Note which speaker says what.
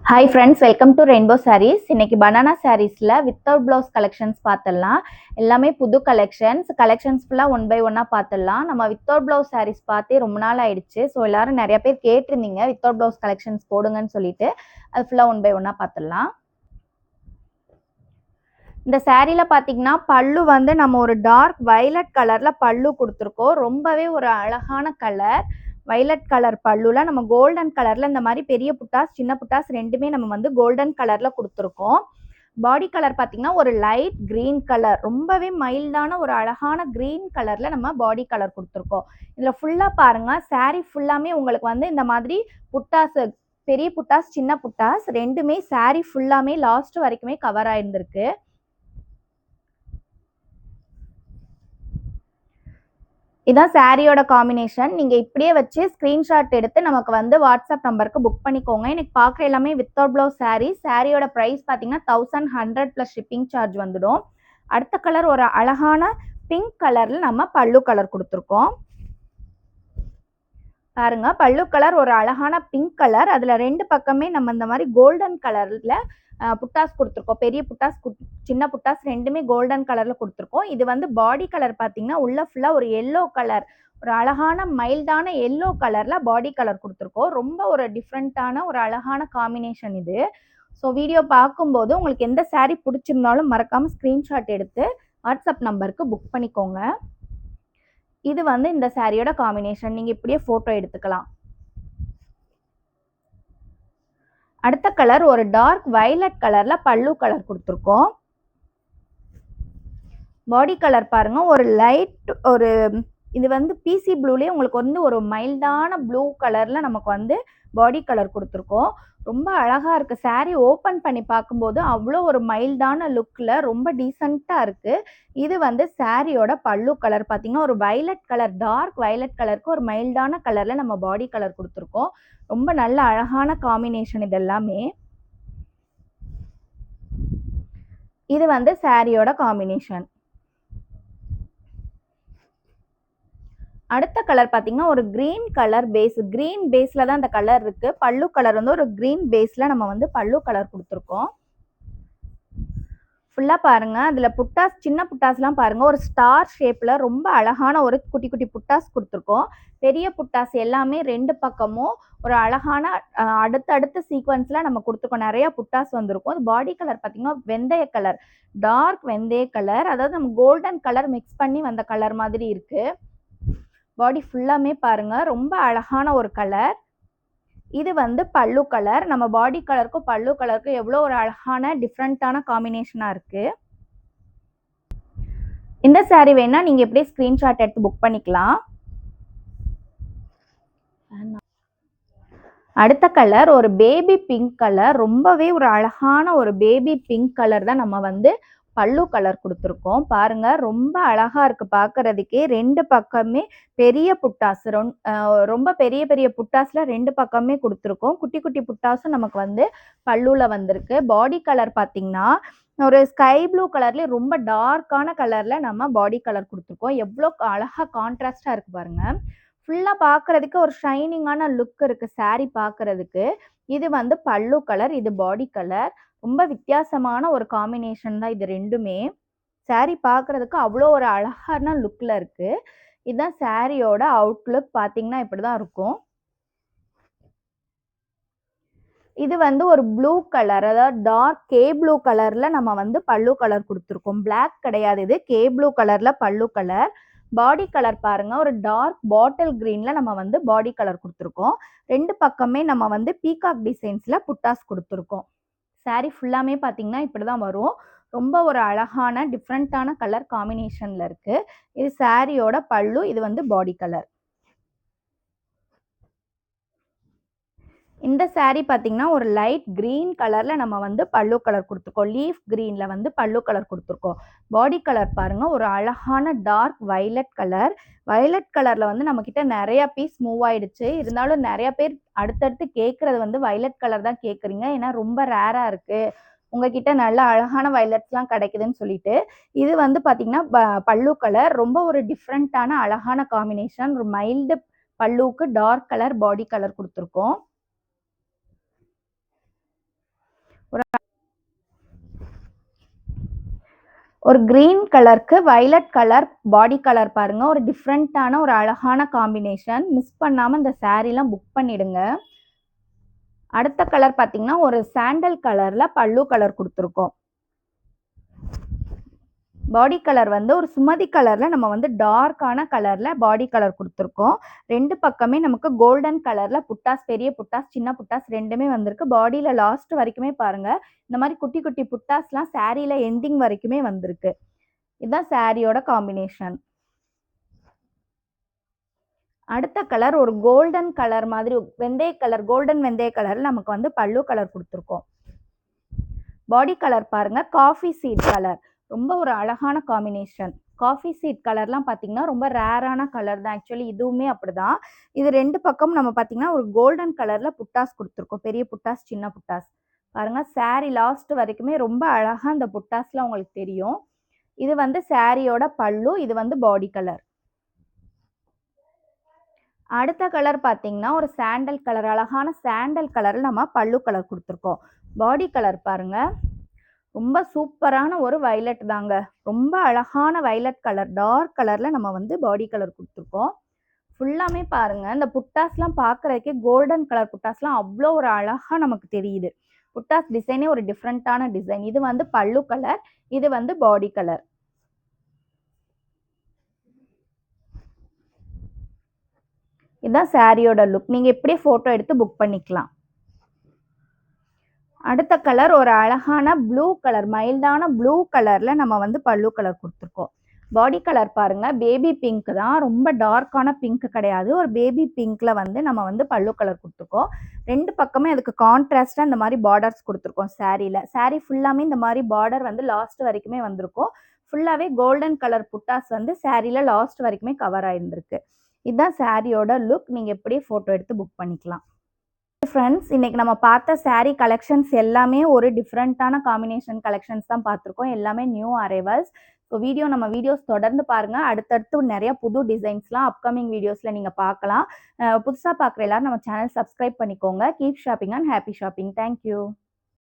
Speaker 1: Hi friends, welcome to rainbow sarees. இன்னைக்கு banana சாரீஸில் without blouse collections பார்த்துடலாம். எல்லாமே புது கலெக்ஷன்ஸ் ஃபுல்லாக ஒன் பை ஒன்னாக பார்த்துடலாம். நம்ம வித்தவுட் ப்ளவுஸ் சாரீஸ் பார்த்தே ரொம்ப நாள் ஆயிடுச்சு. ஸோ எல்லாரும் நிறைய பேர் கேட்டிருந்தீங்க வித்தவுட் ப்ளவுஸ் கலெக்ஷன்ஸ் போடுங்கன்னு சொல்லிட்டு அது ஃபுல்லாக ஒன் பை ஒன்னாக பார்த்துடலாம். இந்த சாரியில் பார்த்தீங்கன்னா பல்லு வந்து நம்ம ஒரு டார்க் வயலட் கலரில் பல்லு கொடுத்துருக்கோம். ரொம்பவே ஒரு அழகான கலர் வயலட் கலர் பல்லுல நம்ம கோல்டன் கலர்ல இந்த மாதிரி பெரிய புட்டாஸ் சின்ன புட்டாஸ் ரெண்டுமே நம்ம வந்து கோல்டன் கலர்ல கொடுத்துருக்கோம். பாடி கலர் பார்த்தீங்கன்னா ஒரு லைட் கிரீன் கலர், ரொம்பவே மைல்டான ஒரு அழகான கிரீன் கலர்ல நம்ம பாடி கலர் கொடுத்துருக்கோம். இதுல ஃபுல்லா பாருங்க, சாரி ஃபுல்லாமே உங்களுக்கு வந்து இந்த மாதிரி புட்டாஸ், பெரிய புட்டாஸ் சின்ன புட்டாஸ் ரெண்டுமே சாரி ஃபுல்லாமே லாஸ்ட் வரைக்குமே கவர் ஆயிருந்திருக்கு. இதான் சாரியோட காம்பினேஷன். நீங்கள் இப்படியே வச்சு ஸ்க்ரீன்ஷாட் எடுத்து நமக்கு வந்து வாட்ஸ்அப் நம்பருக்கு புக் பண்ணிக்கோங்க. எனக்கு பார்க்குற எல்லாமே வித்தவுட் ப்ளவுஸ் சாரியோட ப்ரைஸ் பார்த்தீங்கன்னா 1100 ப்ளஸ் ஷிப்பிங் சார்ஜ் வந்துடும். அடுத்த கலர் ஒரு அழகான பிங்க் கலரில் நம்ம பல்லு கலர் கொடுத்துருக்கோம். பாருங்க, பல்லு கலர் ஒரு அழகான பிங்க் கலர், அதில் ரெண்டு பக்கமே நம்ம இந்த மாதிரி கோல்டன் கலரில் புட்டாஸ் கொடுத்துருக்கோம். பெரிய புட்டாஸ் சின்ன புட்டாஸ் ரெண்டுமே கோல்டன் கலரில் கொடுத்துருக்கோம். இது வந்து பாடி கலர் பார்த்தீங்கன்னா உள்ள ஃபுல்லாக ஒரு எல்லோ கலர், ஒரு அழகான மைல்டான எல்லோ கலரில் பாடி கலர் கொடுத்துருக்கோம். ரொம்ப ஒரு டிஃப்ரெண்ட்டான ஒரு அழகான காம்பினேஷன் இது. ஸோ வீடியோ பார்க்கும்போது உங்களுக்கு எந்த சாரீ பிடிச்சிருந்தாலும் மறக்காமல் ஸ்க்ரீன்ஷாட் எடுத்து வாட்ஸ்அப் நம்பருக்கு புக் பண்ணிக்கோங்க. இது வந்து இந்த சாரியோட காம்பினேஷன். நீங்கள் இப்படியே ஃபோட்டோ எடுத்துக்கலாம். அடுத்த கலர் ஒரு டார்க் வயலட் கலர்ல பல்லு கலர் கொடுத்துருக்கோம். பாடி கலர் பாருங்க, ஒரு லைட் ஒரு இது வந்து பிசி ப்ளூலேயே உங்களுக்கு வந்து ஒரு மைல்டான ப்ளூ கலர்ல நமக்கு வந்து பாடி கலர் கொடுத்துருக்கோம். ரொம்ப அழகா இருக்கு. சாரீ ஓப்பன் பண்ணி பார்க்கும்போது அவ்வளோ ஒரு மைல்டான லுக்கில் ரொம்ப டீசெண்டாக இருக்கு. இது வந்து சாரியோட பல்லு கலர் பார்த்தீங்கன்னா ஒரு வயலட் கலர், டார்க் வயலட் கலருக்கு ஒரு மைல்டான கலரில் நம்ம பாடி கலர் கொடுத்துருக்கோம். ரொம்ப நல்ல அழகான காம்பினேஷன் இது எல்லாமே. இது வந்து சாரியோட காம்பினேஷன். அடுத்த கலர் பார்த்தீங்கன்னா ஒரு கிரீன் கலர் பேஸ், கிரீன் பேஸில் தான் இந்த கலர் இருக்குது. பல்லு கலர் வந்து ஒரு கிரீன் பேஸில் நம்ம வந்து பல்லு கலர் கொடுத்துருக்கோம். ஃபுல்லாக பாருங்கள், அதில் புட்டாஸ் சின்ன புட்டாஸ்லாம் பாருங்கள் ஒரு ஸ்டார் ஷேப்பில் ரொம்ப அழகான ஒரு குட்டி குட்டி புட்டாஸ் கொடுத்துருக்கோம். பெரிய புட்டாஸ் எல்லாமே ரெண்டு பக்கமும் ஒரு அழகான அடுத்தடுத்த சீக்வன்ஸில் நம்ம கொடுத்துருக்கோம். நிறையா புட்டாஸ் வந்திருக்கும். அது பாடி கலர் பார்த்திங்கன்னா வெந்தய கலர், டார்க் வெந்தய கலர், அதாவது நம்ம கோல்டன் கலர் மிக்ஸ் பண்ணி வந்த கலர் மாதிரி இருக்குது. பாடி ஃபுல்லாமே பாருங்க, ரொம்ப அழகான ஒரு கலர். இது வந்து பல்லு கலர். நம்ம பாடி கலருக்கும் பல்லு கலருக்கும் எவ்வளோ ஒரு அழகான டிஃப்ரெண்ட்டான காம்பினேஷனாக இருக்குது. இந்த சாரீ வேணா நீங்கள் எப்படியே ஸ்க்ரீன்ஷாட் எடுத்து புக் பண்ணிக்கலாம். அடுத்த கலர் ஒரு பேபி பிங்க் கலர், ரொம்பவே ஒரு அழகான ஒரு பேபி பிங்க் கலர் தான் நம்ம வந்து பல்லு கலர் கொடுத்துருக்கோம். பாருங்க, ரொம்ப அழகா இருக்கு பார்க்கறதுக்கே. ரெண்டு பக்கமே பெரிய புட்டாஸ், ரொம்ப பெரிய பெரிய புட்டாஸ்ல ரெண்டு பக்கமே கொடுத்துருக்கோம். குட்டி குட்டி புட்டாஸும் நமக்கு வந்து பல்லுல வந்திருக்கு. பாடி கலர் பார்த்தீங்கன்னா ஒரு ஸ்கை ப்ளூ கலர்லேயே ரொம்ப டார்க்கான கலர்ல நம்ம பாடி கலர் கொடுத்துருக்கோம். எவ்வளோ அழகா கான்ட்ராஸ்டா இருக்கு பாருங்க. ஃபுல்லாக பார்க்குறதுக்கு ஒரு ஷைனிங்கான லுக் இருக்குது சாரீ பார்க்குறதுக்கு. இது வந்து பல்லு கலர், இது பாடி கலர். ரொம்ப வித்தியாசமான ஒரு காம்பினேஷன் தான் இது ரெண்டுமே. சாரீ பார்க்குறதுக்கு அவ்வளோ ஒரு அழகான லுக்கில் இருக்குது. இதுதான் சாரியோட அவுட்லுக். பார்த்தீங்கன்னா இப்படி தான் இருக்கும். இது வந்து ஒரு ப்ளூ கலர், அதாவது டார்க் கே ப்ளூ கலரில் நம்ம வந்து பல்லு கலர் கொடுத்துருக்கோம். பிளாக் கிடையாது, இது கே ப்ளூ கலரில் பல்லு கலர். பாடி கலர் பாருங்க, ஒரு டார்க் பாட்டில் கிரீன்ல நம்ம வந்து பாடி கலர் கொடுத்துருக்கோம். ரெண்டு பக்கமே நம்ம வந்து பீகாக் டிசைன்ஸ்ல புட்டாஸ் கொடுத்துருக்கோம். சாரீ ஃபுல்லாமே பார்த்தீங்கன்னா இப்படி தான் வரும். ரொம்ப ஒரு அழகான டிஃப்ரெண்ட்டான கலர் காம்பினேஷனில் இருக்குது. இது சாரியோட பல்லு, இது வந்து பாடி கலர். இந்த சாரீ பார்த்தீங்கன்னா ஒரு லைட் கிரீன் கலரில் நம்ம வந்து பல்லு கலர் கொடுத்துருக்கோம். லீஃப் கிரீனில் வந்து பல்லு கலர் கொடுத்துருக்கோம். பாடி கலர் பாருங்கள், ஒரு அழகான டார்க் வயலட் கலர். வயலட் கலரில் வந்து நம்மக்கிட்ட நிறையா பீஸ் மூவ் ஆயிடுச்சு. இருந்தாலும் நிறையா பேர் அடுத்தடுத்து கேட்குறது வந்து வயலட் கலர் தான் கேட்குறீங்க. ஏன்னா ரொம்ப ரேராக இருக்குது, உங்ககிட்ட நல்ல அழகான வயலட்ஸ்லாம் கிடைக்குதுன்னு சொல்லிட்டு. இது வந்து பார்த்தீங்கன்னா பல்லு கலர். ரொம்ப ஒரு டிஃப்ரெண்ட்டான அழகான காம்பினேஷன். ஒரு மைல்டு பல்லுவுக்கு டார்க் கலர் பாடி கலர் கொடுத்துருக்கோம். ஒரு கிரீன் கலருக்கு வயலட் கலர் பாடி கலர் பாருங்க. ஒரு டிஃப்ரெண்ட்டான ஒரு அழகான காம்பினேஷன். மிஸ் பண்ணாம இந்த சாரீலாம் புக் பண்ணிடுங்க. அடுத்த கலர் பார்த்தீங்கன்னா, ஒரு சாண்டல் கலர்ல பல்லு கலர் குடுத்துருக்கோம். பாடி கலர் வந்து ஒரு சுமதி கலர்ல நம்ம வந்து டார்க்கான கலர்ல பாடி கலர் குடுத்துருக்கோம். 2 பக்கமே நமக்கு கோல்டன் கலர்ல புட்டாஸ், பெரிய புட்டாஸ், சின்ன புட்டாஸ் 2மே வந்திருக்கு. பாடியில லாஸ்ட் வரைக்குமே பாருங்க, இந்த மாரி குட்டி குட்டி புட்டாஸ்லாம் சாரீல எண்டிங் வரைக்குமே வந்திருக்கு. இதுதான் சாரியோட காம்பினேஷன். அடுத்த கலர் ஒரு கோல்டன் கலர் மாதிரி வெந்தய கலர், கோல்டன் வெந்தய கலர்ல நமக்கு வந்து பல்லு கலர் குடுத்துருக்கோம். பாடி கலர் பாருங்க, காஃபி சீட் கலர். ரொம்ப ஒரு அழகான காம்பினேஷன். காஃபி சீட் கலர்லாம் பார்த்தீங்கன்னா, ரொம்ப ரேரான கலர் தான். ஆக்சுவலி இதுவுமே அப்படிதான். இது 2 பக்கமும் நம்ம பார்த்தீங்கன்னா, ஒரு கோல்டன் கலர்ல புட்டாஸ் குடுத்துருக்கோம். பெரிய புட்டாஸ், சின்ன புட்டாஸ். பாருங்க, சாரி லாஸ்ட் வரைக்குமே ரொம்ப அழகா அந்த புட்டாஸ்லாம் உங்களுக்கு தெரியும். இது வந்து சாரியோட பல்லு, இது வந்து பாடி கலர். அடுத்த கலர் பார்த்தீங்கன்னா, ஒரு சாண்டல் கலர், அழகான சாண்டல் கலர்ல நம்ம பல்லு கலர் குடுத்துருக்கோம். பாடி கலர் பாருங்க. ரொம்ப சூப்பரான ஒரு வயலட் தாங்க. ரொம்ப அழகான வயலட் கலர், டார்க் கலர்ல நம்ம வந்து பாடி கலர் குடுத்துருக்கோம். ஃபுல்லாமே பாருங்க, இந்த புட்டாஸ்லாம் பார்க்கறதுக்கே கோல்டன் கலர் புட்டாஸ்லாம் அவ்ளோ ஒரு அழகா நமக்கு தெரியுது. புட்டாஸ் டிசைனே ஒரு டிஃப்ரெண்ட்டான டிசைன். இது வந்து பல்லு கலர், இது வந்து பாடி கலர். இதான் சாரியோட லுக். நீங்க இப்படியே ஃபோட்டோ எடுத்து புக் பண்ணிக்கலாம். அடுத்த கலர் ஒரு அழகான ப்ளூ கலர், மைல்டான ப்ளூ கலர்ல நம்ம வந்து பல்லு கலர் குடுத்துருக்கோம். பாடி கலர் பாருங்க, பேபி பிங்க் தான். ரொம்ப டார்க்கான பிங்க் கிடையாது. ஒரு பேபி பிங்க்ல வந்து நம்ம வந்து பல்லு கலர் குடுத்துருக்கோம். 2 பக்கமே அதுக்கு கான்ட்ராஸ்ட்டா இந்த மாரி பார்டர்ஸ் குடுத்துருக்கோம் சாரீல. சாரீ ஃபுல்லாமே இந்த மாரி பார்டர் வந்து லாஸ்ட் வரைக்குமே வந்திருக்கும். ஃபுல்லாவே கோல்டன் கலர் புட்டாஸ் வந்து சாரீல லாஸ்ட் வரைக்குமே கவர் ஆயிருந்திருக்கு. இதுதான் சாரியோட லுக். நீங்க இப்படியே ஃபோட்டோ எடுத்து புக் பண்ணிக்கலாம். ஃப்ரெண்ட்ஸ், இன்னைக்கு நம்ம பார்த்த சாரீ கலெக்ஷன்ஸ் எல்லாமே ஒரு டிஃப்ரெண்ட்டான காம்பினேஷன் கலெக்ஷன்ஸ் தான் பார்த்துருக்கோம். எல்லாமே நியூ அரைவல்ஸ். ஸோ நம்ம வீடியோஸ் தொடர்ந்து பாருங்க. அடுத்தடுத்து நெறைய புது டிசைன்ஸ்லாம் அப்கமிங் வீடியோஸ்ல நீங்க பார்க்கலாம். புதுசா பார்க்குற எல்லாரும் நம்ம சேனல் சப்ஸ்கிரைப் பண்ணிக்கோங்க. Keep shopping and happy shopping. Thank you.